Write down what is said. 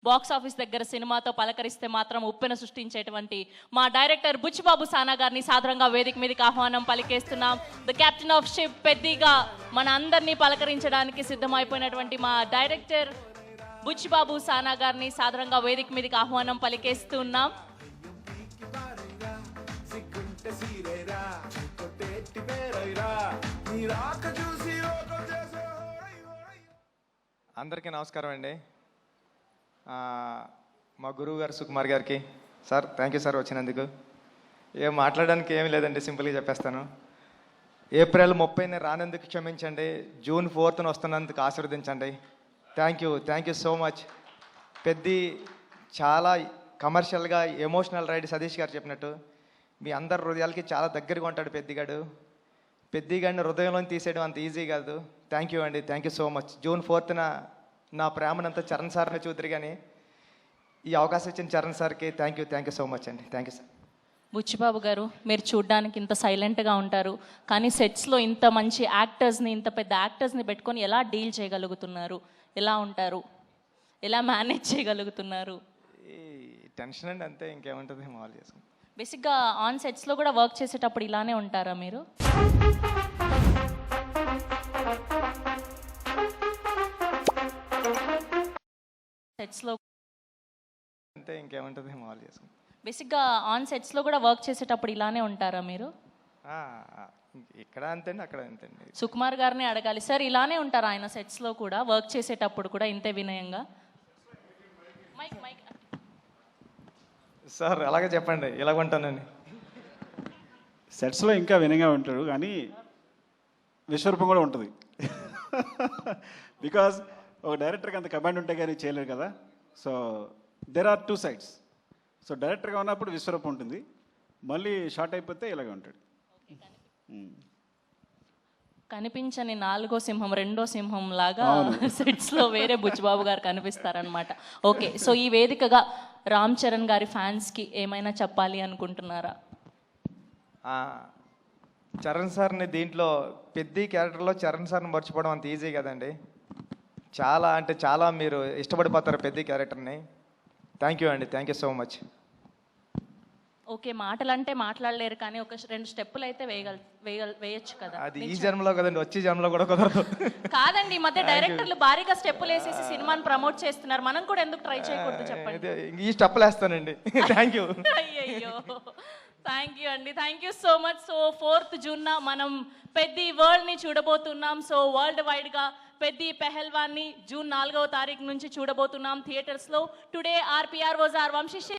Box office దగ్గర సినిమాతో పలకరిస్తే మాత్రం ఉప్పెన సృష్టించేటువంటి మా డైరెక్టర్ బుచ్చిబాబు సానా గారిని సాదరంగా వేదిక మీదకి ఆహ్వానం పలికేస్తున్నాం. ద కెప్టెన్ ఆఫ్ షిప్ పెద్దిగా మన అందరినీ పలకరించడానికి సిద్ధమైపోయినటువంటి మా డైరెక్టర్ బుచ్చిబాబు సానా గారిని సాదరంగా వేదిక మీదకి ఆహ్వానం పలికేస్తున్నాం. అందరికీ నమస్కారం అండి. మా గురువు గారు సుకుమార్ గారికి సార్ థ్యాంక్ యూ సార్ వచ్చినందుకు. ఏం మాట్లాడడానికి ఏమీ లేదండి, సింపుల్గా చెప్పేస్తాను. ఏప్రిల్ 30ని రానందుకు క్షమించండి, జూన్ 4న వస్తున్నందుకు ఆశీర్వదించండి. Thank you so much. Peddi చాలా కమర్షియల్గా ఎమోషనల్ రైడ్ సతీష్ గారు చెప్పినట్టు మీ అందరి హృదయాలకి చాలా దగ్గరగా ఉంటాడు పెద్దిగాడిని హృదయంలో తీసేయడం అంత ఈజీ కాదు. థ్యాంక్ యూ అండి, thank you so much. June 4న నా ప్రేమనంతా చరణ్ సార్ని చూద్దరు, కానీ ఈ అవకాశం ఇచ్చిన చరణ్ సార్కి థ్యాంక్ యూ సో మచ్ అండి. Thank you sir. బుచ్చిబాబు గారు, మీరు చూడ్డానికి ఇంత సైలెంట్గా ఉంటారు, కానీ సెట్స్లో ఇంత మంచి యాక్టర్స్ని, ఇంత పెద్ద యాక్టర్స్ని పెట్టుకొని ఎలా డీల్ చేయగలుగుతున్నారు? ఎలా ఉంటారు? ఎలా మేనేజ్ చేయగలుగుతున్నారు? ఈ టెన్షన్ అండి, అంతే, ఇంకేముంటుంది, మామూలు చేసుకుంటాం. బేసిక్గా ఆన్ సెట్స్లో కూడా వర్క్ చేసేటప్పుడు ఇలానే ఉంటారా మీరు? సెట్స్లో అంతే, ఇంకేముంటుంది, మామూలు చేసుకుంటాం. బేసిక్గా ఆన్ సెట్స్లో కూడా వర్క్ చేసేటప్పుడు ఇలానే ఉంటారా మీరు? ఇక్కడ అంతేండి, అక్కడ అంతేండి. సుకుమార్ గారిని అడగాలి సార్, ఇలానే ఉంటారా ఆయన సెట్స్లో కూడా వర్క్ చేసేటప్పుడు కూడా ఇంతే వినయంగా? సార్ అలాగే చెప్పండి, ఇలాగ ఉంటానండి. సెట్స్లో ఇంకా వినయంగా ఉంటాడు, కానీ విశ్వరూపం కూడా ఉంటుంది. బికాజ్ ఒక డైరెక్టర్కి అంత కమాండ్ ఉంటే కానీ చేయలేరు కదా. So there are two sides. So డైరెక్టర్గా ఉన్నప్పుడు విశ్వరూపం ఉంటుంది, మళ్ళీ షార్ట్ అయిపోతే ఇలాగే ఉంటాడు. కనిపించని నాలుగో సింహం, రెండో సింహం లాగా సెట్స్లో వేరే బుచ్చిబాబు గారు కనిపిస్తారనమాట. ఓకే, సో ఈ వేదికగా రామ్ చరణ్ గారి ఫ్యాన్స్కి ఏమైనా చెప్పాలి అనుకుంటున్నారా? చరణ్ సార్ని దీంట్లో పెద్ద క్యారెక్టర్లో చరణ్ సార్ని మర్చిపోవడం అంత ఈజీ కదండి. చాలా అంటే చాలా మీరు ఇష్టపడిపోతారు పెద్ద క్యారెక్టర్ని. థ్యాంక్ యూ అండి, thank you so much. Okay, మాటలంటే మాట్లాడలేరు, కానీ ఒక 2 స్టెప్పులు అయితే వేయచ్చు కదా. అది ఈ జన్మలో కదండి, వచ్చే జన్మలో కూడా కుదరదు. కాదండి, ఈ మధ్య డైరెక్టర్లు భారీగా స్టెప్పులు వేసేసి సినిమాని ప్రమోట్ చేస్తున్నారు, మనం కూడా ఎందుకు ట్రై చేయకూడదు చెప్పండి. ఈ స్టెప్పులు వేస్తానండి. Thank you. అయ్యో, థ్యాంక్ యూ అండి, thank you so much. So 4th జూన్న మనం పెద్ది వరల్డ్ని చూడబోతున్నాం. సో వరల్డ్ వైడ్గా పెద్ది పెహల్వాన్ని జూన్ 4వ తారీఖు నుంచి చూడబోతున్నాం థియేటర్స్లో. Today RPR was R Vamsi.